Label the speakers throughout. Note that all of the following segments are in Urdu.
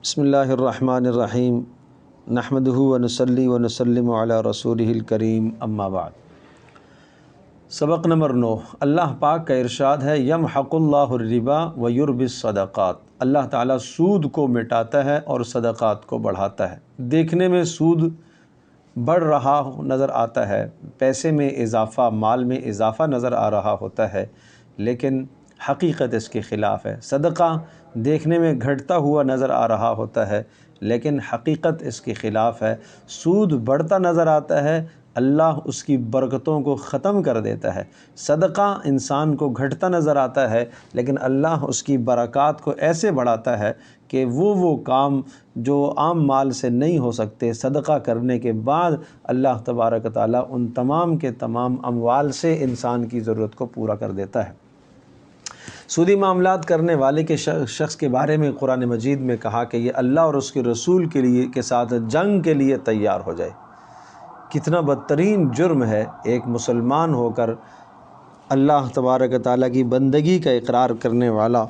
Speaker 1: بسم اللہ الرحمن الرحیم نحمدہ ونصلی ونسلم علی رسولہ الکریم اما بعد۔ سبق نمبر 9، اللہ پاک کا ارشاد ہے یمحق اللہ الربا ویربی الصدقات، اللہ تعالیٰ سود کو مٹاتا ہے اور صدقات کو بڑھاتا ہے۔ دیکھنے میں سود بڑھ رہا نظر آتا ہے، پیسے میں اضافہ، مال میں اضافہ نظر آ رہا ہوتا ہے، لیکن حقیقت اس کے خلاف ہے۔ صدقہ دیکھنے میں گھٹتا ہوا نظر آ رہا ہوتا ہے، لیکن حقیقت اس کے خلاف ہے۔ سود بڑھتا نظر آتا ہے، اللہ اس کی برکتوں کو ختم کر دیتا ہے۔ صدقہ انسان کو گھٹتا نظر آتا ہے، لیکن اللہ اس کی برکات کو ایسے بڑھاتا ہے کہ وہ کام جو عام مال سے نہیں ہو سکتے، صدقہ کرنے کے بعد اللہ تبارک و تعالیٰ ان تمام کے تمام اموال سے انسان کی ضرورت کو پورا کر دیتا ہے۔ سودی معاملات کرنے والے کے شخص کے بارے میں قرآن مجید میں کہا کہ یہ اللہ اور اس کے رسول کے ساتھ جنگ کے لیے تیار ہو جائے۔ کتنا بدترین جرم ہے ایک مسلمان ہو کر اللہ تبارک و تعالیٰ کی بندگی کا اقرار کرنے والا،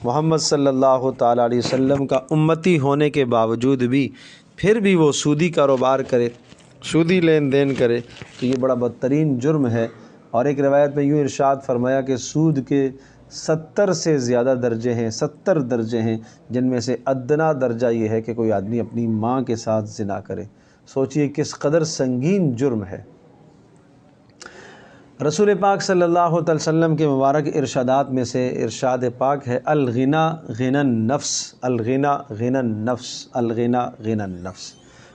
Speaker 1: محمد صلی اللہ تعالیٰ علیہ وسلم کا امتی ہونے کے باوجود بھی پھر بھی وہ سودی کاروبار کرے، سودی لین دین کرے، تو یہ بڑا بدترین جرم ہے۔ اور ایک روایت میں یوں ارشاد فرمایا کہ سود کے 70 سے زیادہ درجے ہیں، 70 درجے ہیں، جن میں سے ادنا درجہ یہ ہے کہ کوئی آدمی اپنی ماں کے ساتھ زنا کرے۔ سوچئے کس قدر سنگین جرم ہے۔ رسول پاک صلی اللہ علیہ وسلم کے مبارک ارشادات میں سے ارشاد پاک ہے الغنا غنى النفس، الغنا غنى النفس، الغنا غنى النفس۔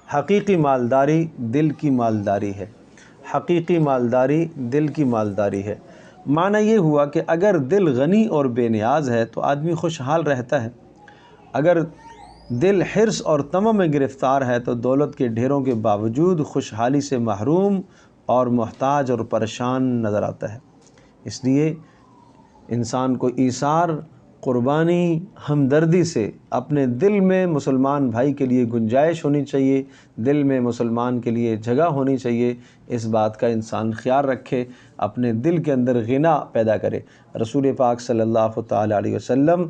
Speaker 1: حقیقی مالداری دل کی مالداری ہے، حقیقی مالداری دل کی مالداری ہے۔ معنی یہ ہوا کہ اگر دل غنی اور بے نیاز ہے تو آدمی خوشحال رہتا ہے، اگر دل حرص اور طمع میں گرفتار ہے تو دولت کے ڈھیروں کے باوجود خوشحالی سے محروم اور محتاج اور پریشان نظر آتا ہے۔ اس لیے انسان کو ایثار، قربانی، ہمدردی سے اپنے دل میں مسلمان بھائی کے لیے گنجائش ہونی چاہیے، دل میں مسلمان کے لیے جگہ ہونی چاہیے۔ اس بات کا انسان خیال رکھے، اپنے دل کے اندر غنا پیدا کرے۔ رسول پاک صلی اللہ تعالیٰ علیہ وسلم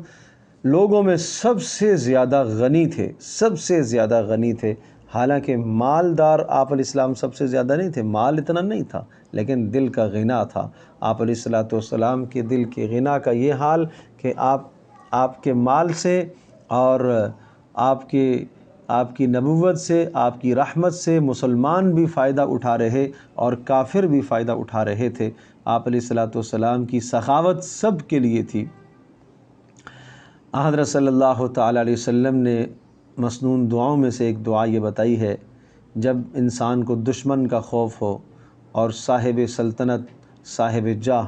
Speaker 1: لوگوں میں سب سے زیادہ غنی تھے، سب سے زیادہ غنی تھے۔ حالانکہ مالدار آپ علیہ السلام سب سے زیادہ نہیں تھے، مال اتنا نہیں تھا، لیکن دل کا غنا تھا۔ آپ علیہ السلام کے دل کے غنا کا یہ حال کہ آپ کے مال سے اور آپ کی نبوت سے، آپ کی رحمت سے مسلمان بھی فائدہ اٹھا رہے اور کافر بھی فائدہ اٹھا رہے تھے۔ آپ علیہ السلام کی سخاوت سب کے لیے تھی۔ حضرت صلی اللہ تعالیٰ علیہ وسلم نے مسنون دعاؤں میں سے ایک دعا یہ بتائی ہے، جب انسان کو دشمن کا خوف ہو اور صاحب سلطنت، صاحب جاہ،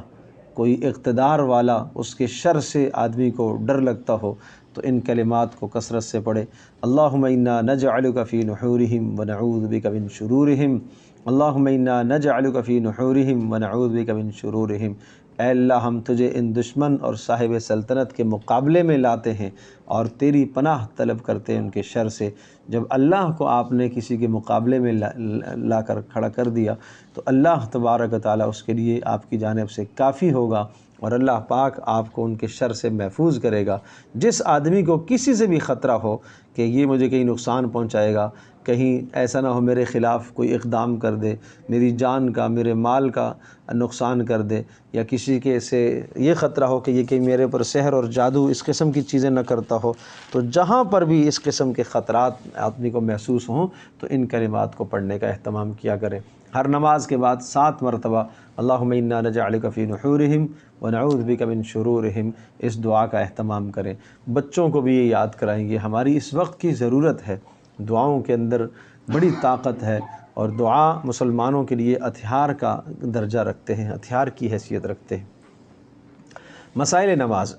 Speaker 1: کوئی اقتدار والا، اس کے شر سے آدمی کو ڈر لگتا ہو تو ان کلمات کو کثرت سے پڑھے۔ اللہم انا نجعلک فی نحورہم ونعوذ بک من شرورہم، اللہم انا نجعلک فی نحورہم ونعوذ بک من شرورہم۔ اے اللہ، ہم تجھے ان دشمن اور صاحب سلطنت کے مقابلے میں لاتے ہیں اور تیری پناہ طلب کرتے ہیں ان کے شر سے۔ جب اللہ کو آپ نے کسی کے مقابلے میں لا کر کھڑا کر دیا تو اللہ تبارک و تعالیٰ اس کے لیے آپ کی جانب سے کافی ہوگا اور اللہ پاک آپ کو ان کے شر سے محفوظ کرے گا۔ جس آدمی کو کسی سے بھی خطرہ ہو کہ یہ مجھے کہیں نقصان پہنچائے گا، کہیں ایسا نہ ہو میرے خلاف کوئی اقدام کر دے، میری جان کا، میرے مال کا نقصان کر دے، یا کسی کے سے یہ خطرہ ہو کہ یہ کہ میرے اوپر سحر اور جادو، اس قسم کی چیزیں نہ کرتا ہو، تو جہاں پر بھی اس قسم کے خطرات آدمی کو محسوس ہوں تو ان کلمات کو پڑھنے کا اہتمام کیا کرے۔ ہر نماز کے بعد 7 مرتبہ اللہم انا نجعلک فی نحورہم ونعوذ بک من شرورہم، اس دعا کا اہتمام کریں۔ بچوں کو بھی یہ یاد کرائیں، یہ ہماری اس وقت کی ضرورت ہے۔ دعاؤں کے اندر بڑی طاقت ہے اور دعا مسلمانوں کے لیے ہتھیار کا درجہ رکھتے ہیں، ہتھیار کی حیثیت رکھتے ہیں۔ مسائل نماز۔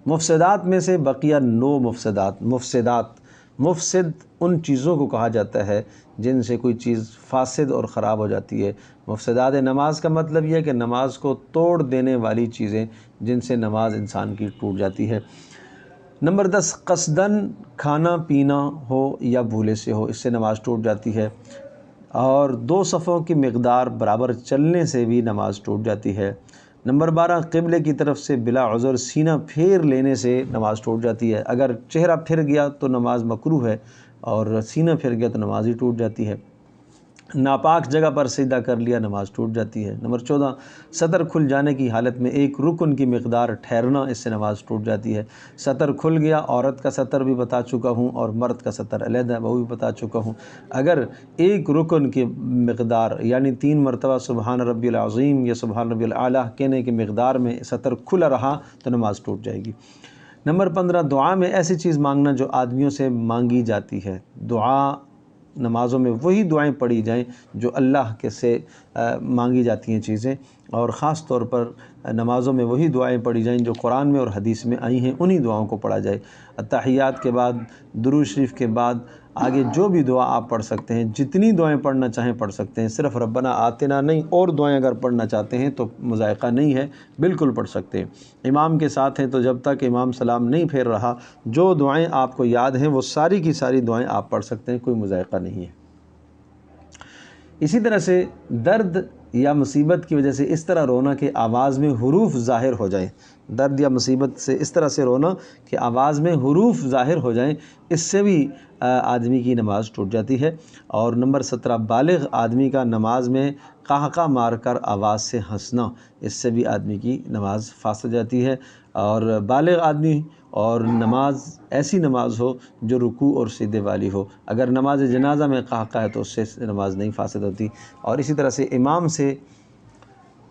Speaker 1: مفسدات میں سے بقیہ 9 مفسدات۔ مفسد ان چیزوں کو کہا جاتا ہے جن سے کوئی چیز فاسد اور خراب ہو جاتی ہے۔ مفسدات نماز کا مطلب یہ ہے کہ نماز کو توڑ دینے والی چیزیں جن سے نماز انسان کی ٹوٹ جاتی ہے۔ نمبر 10، قصداً کھانا پینا ہو یا بھولے سے ہو، اس سے نماز ٹوٹ جاتی ہے۔ اور 2 صفوں کی مقدار برابر چلنے سے بھی نماز ٹوٹ جاتی ہے۔ نمبر 12 قبلے کی طرف سے بلا عذر سینہ پھیر لینے سے نماز ٹوٹ جاتی ہے۔ اگر چہرہ پھر گیا تو نماز مکروہ ہے، اور سینہ پھر گیا تو نماز ہی ٹوٹ جاتی ہے۔ ناپاک جگہ پر سجدہ کر لیا، نماز ٹوٹ جاتی ہے۔ نمبر 14 سطر کھل جانے کی حالت میں ایک رکن کی مقدار ٹھہرنا، اس سے نماز ٹوٹ جاتی ہے۔ سطر کھل گیا، عورت کا سطر بھی بتا چکا ہوں اور مرد کا سطر علیحدہ وہ بھی بتا چکا ہوں۔ اگر ایک رکن کی مقدار یعنی 3 مرتبہ سبحان ربی العظیم یا سبحان ربی الاعلیٰ کہنے کی مقدار میں سطر کھلا رہا تو نماز ٹوٹ جائے گی۔ نمبر 15 دعا میں ایسی چیز مانگنا جو آدمیوں سے مانگی جاتی ہے۔ دعا نمازوں میں وہی دعائیں پڑھی جائیں جو اللہ کے سے مانگی جاتی ہیں چیزیں، اور خاص طور پر نمازوں میں وہی دعائیں پڑھی جائیں جو قرآن میں اور حدیث میں آئی ہیں، انہی دعاؤں کو پڑھا جائے۔ اتحیات کے بعد، درود شریف کے بعد آگے جو بھی دعا آپ پڑھ سکتے ہیں، جتنی دعائیں پڑھنا چاہیں پڑھ سکتے ہیں، صرف ربنا آتنا نہیں، اور دعائیں اگر پڑھنا چاہتے ہیں تو مذائقہ نہیں ہے، بالکل پڑھ سکتے ہیں۔ امام کے ساتھ ہیں تو جب تک امام سلام نہیں پھیر رہا، جو دعائیں آپ کو یاد ہیں وہ ساری کی ساری دعائیں آپ پڑھ سکتے ہیں، کوئی مذائقہ نہیں ہے۔ اسی طرح سے درد یا مصیبت کی وجہ سے اس طرح رونا کہ آواز میں حروف ظاہر ہو جائیں، درد یا مصیبت سے اس طرح سے رونا کہ آواز میں حروف ظاہر ہو جائیں، اس سے بھی آدمی کی نماز ٹوٹ جاتی ہے۔ اور نمبر 17 بالغ آدمی کا نماز میں قہقہ مار کر آواز سے ہنسنا، اس سے بھی آدمی کی نماز فاسد جاتی ہے۔ اور بالغ آدمی اور نماز ایسی نماز ہو جو رکوع اور سجدے والی ہو، اگر نماز جنازہ میں قہقہ ہے تو اس سے نماز نہیں فاسد ہوتی۔ اور اسی طرح سے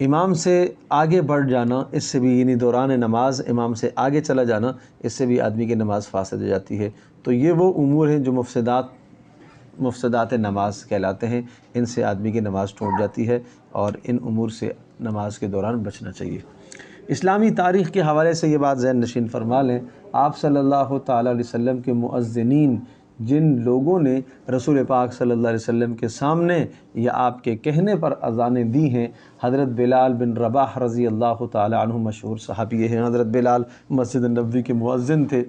Speaker 1: امام سے آگے بڑھ جانا، اس سے بھی یعنی دوران نماز امام سے آگے چلا جانا، اس سے بھی آدمی کی نماز فاسد ہو جاتی ہے۔ تو یہ وہ امور ہیں جو مفسدات نماز کہلاتے ہیں، ان سے آدمی کی نماز ٹوٹ جاتی ہے، اور ان امور سے نماز کے دوران بچنا چاہیے۔ اسلامی تاریخ کے حوالے سے یہ بات ذہن نشین فرما لیں، آپ صلی اللہ تعالیٰ علیہ وسلم کے مؤذنین، جن لوگوں نے رسول پاک صلی اللہ علیہ وسلم کے سامنے یا آپ کے کہنے پر اذانیں دی ہیں، حضرت بلال بن رباح رضی اللہ تعالیٰ عنہ مشہور صحابی ہیں۔ حضرت بلال مسجد النبوی کے مؤذن تھے۔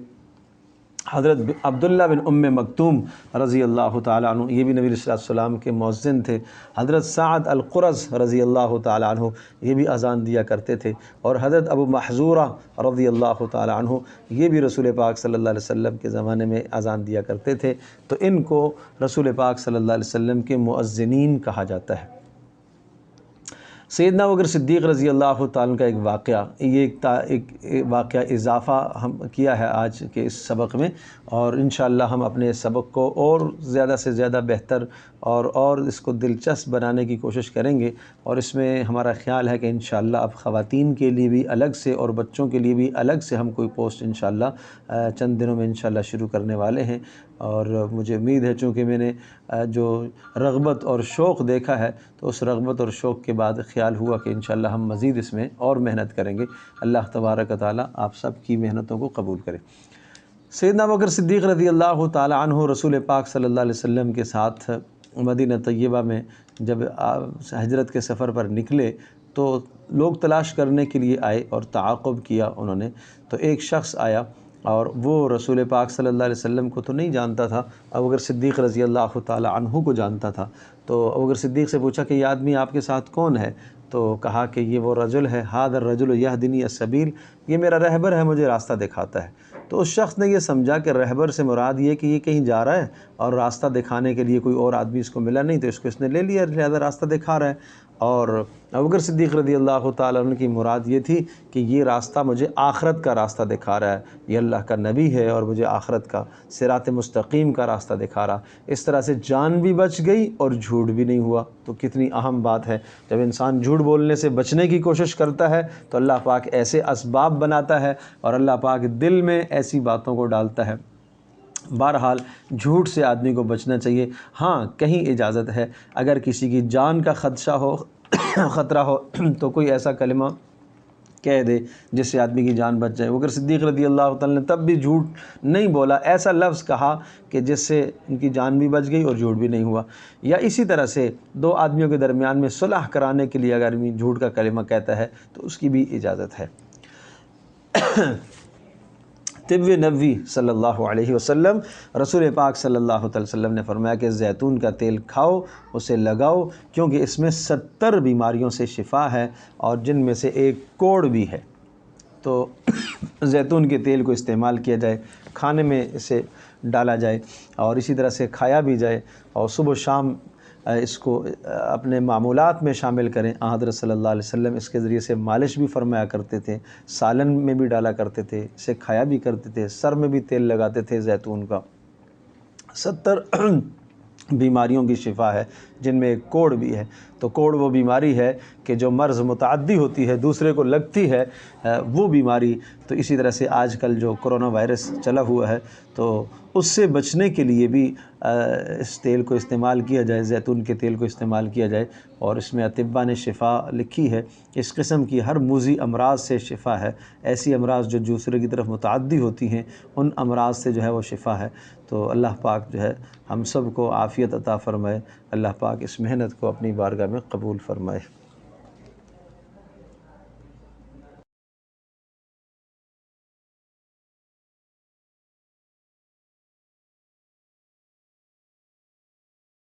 Speaker 1: حضرت عبداللہ بن ام مکتوم رضی اللہ تعالیٰ عنہ، یہ بھی نبی علیہ السلام کے مؤذن تھے۔ حضرت سعد القرظ رضی اللہ تعالیٰ عنہ، یہ بھی اذان دیا کرتے تھے۔ اور حضرت ابو محذورہ رضی اللہ تعالیٰ عنہ، یہ بھی رسول پاک صلی اللہ علیہ وسلم کے زمانے میں اذان دیا کرتے تھے۔ تو ان کو رسول پاک صلی اللہ علیہ وسلم کے مؤذنین کہا جاتا ہے۔ سیدنا ابوبکر صدیق رضی اللہ تعالیٰ کا ایک واقعہ، یہ ایک واقعہ اضافہ ہم کیا ہے آج کے اس سبق میں، اور انشاءاللہ ہم اپنے اس سبق کو اور زیادہ سے زیادہ بہتر اور اس کو دلچسپ بنانے کی کوشش کریں گے۔ اور اس میں ہمارا خیال ہے کہ انشاءاللہ اب خواتین کے لیے بھی الگ سے اور بچوں کے لیے بھی الگ سے ہم کوئی پوسٹ انشاءاللہ چند دنوں میں انشاءاللہ شروع کرنے والے ہیں۔ اور مجھے امید ہے، چونکہ میں نے جو رغبت اور شوق دیکھا ہے، تو اس رغبت اور شوق کے بعد خیال ہوا کہ انشاءاللہ ہم مزید اس میں اور محنت کریں گے۔ اللہ تبارک و تعالیٰ آپ سب کی محنتوں کو قبول کرے۔ سیدنا ابوبکر صدیق رضی اللہ تعالیٰ عنہ رسول پاک صلی اللہ علیہ وسلم کے ساتھ مدینہ طیبہ میں جب ہجرت کے سفر پر نکلے تو لوگ تلاش کرنے کے لیے آئے اور تعاقب کیا انہوں نے۔ تو ایک شخص آیا اور وہ رسول پاک صلی اللہ علیہ وسلم کو تو نہیں جانتا تھا، ابوبکر صدیق رضی اللہ تعالیٰ عنہ کو جانتا تھا۔ تو ابوبکر صدیق سے پوچھا کہ یہ آدمی آپ کے ساتھ کون ہے؟ تو کہا کہ یہ وہ رجل ہے، ھذا الرجل یہدنی السبیل، یہ میرا رہبر ہے، مجھے راستہ دکھاتا ہے۔ تو اس شخص نے یہ سمجھا کہ رہبر سے مراد یہ کہ یہ کہیں جا رہا ہے اور راستہ دکھانے کے لیے کوئی اور آدمی اس کو ملا نہیں، تو اس کو اس نے لے لیا، لہذا راستہ دکھا رہا ہے۔ اور ابوبکر صدیق رضی اللہ تعالیٰ عنہ کی مراد یہ تھی کہ یہ راستہ مجھے آخرت کا راستہ دکھا رہا ہے، یہ اللہ کا نبی ہے اور مجھے آخرت کا صراط مستقیم کا راستہ دکھا رہا۔ اس طرح سے جان بھی بچ گئی اور جھوٹ بھی نہیں ہوا۔ تو کتنی اہم بات ہے، جب انسان جھوٹ بولنے سے بچنے کی کوشش کرتا ہے تو اللہ پاک ایسے اسباب بناتا ہے اور اللہ پاک دل میں ایسی باتوں کو ڈالتا ہے۔ بہرحال جھوٹ سے آدمی کو بچنا چاہیے۔ ہاں کہیں اجازت ہے، اگر کسی کی جان کا خطرہ ہو تو کوئی ایسا کلمہ کہہ دے جس سے آدمی کی جان بچ جائے۔ ابوبکر صدیق رضی اللہ تعالیٰ نے تب بھی جھوٹ نہیں بولا، ایسا لفظ کہا کہ جس سے ان کی جان بھی بچ گئی اور جھوٹ بھی نہیں ہوا۔ یا اسی طرح سے دو آدمیوں کے درمیان میں صلح کرانے کے لیے اگر آدمی جھوٹ کا کلمہ کہتا ہے تو اس کی بھی اجازت ہے۔ طب نبوی صلی اللہ علیہ وسلم، رسول پاک صلی اللہ علیہ وسلم نے فرمایا کہ زیتون کا تیل کھاؤ، اسے لگاؤ، کیونکہ اس میں 70 بیماریوں سے شفا ہے اور جن میں سے ایک کوڑ بھی ہے۔ تو زیتون کے تیل کو استعمال کیا جائے، کھانے میں اسے ڈالا جائے اور اسی طرح سے کھایا بھی جائے، اور صبح و شام اس کو اپنے معمولات میں شامل کریں۔ حضرت صلی اللہ علیہ وسلم اس کے ذریعے سے مالش بھی فرمایا کرتے تھے، سالن میں بھی ڈالا کرتے تھے، اسے کھایا بھی کرتے تھے، سر میں بھی تیل لگاتے تھے زیتون کا۔ 70 بیماریوں کی شفا ہے جن میں ایک کوڑ بھی ہے۔ تو کوڑ وہ بیماری ہے کہ جو مرض متعدی ہوتی ہے، دوسرے کو لگتی ہے، وہ بیماری۔ تو اسی طرح سے آج کل جو کرونا وائرس چلا ہوا ہے، تو اس سے بچنے کے لیے بھی اس تیل کو استعمال کیا جائے، زیتون کے تیل کو استعمال کیا جائے۔ اور اس میں اطباء نے شفا لکھی ہے، اس قسم کی ہر موذی امراض سے شفا ہے۔ ایسی امراض جو دوسرے کی طرف متعدی ہوتی ہیں، ان امراض سے جو ہے وہ شفا ہے۔ تو اللہ پاک جو ہے ہم سب کو عافیت عطا فرمائے، اللہ پاک اس محنت کو اپنی بارگاہ میں قبول فرمائے۔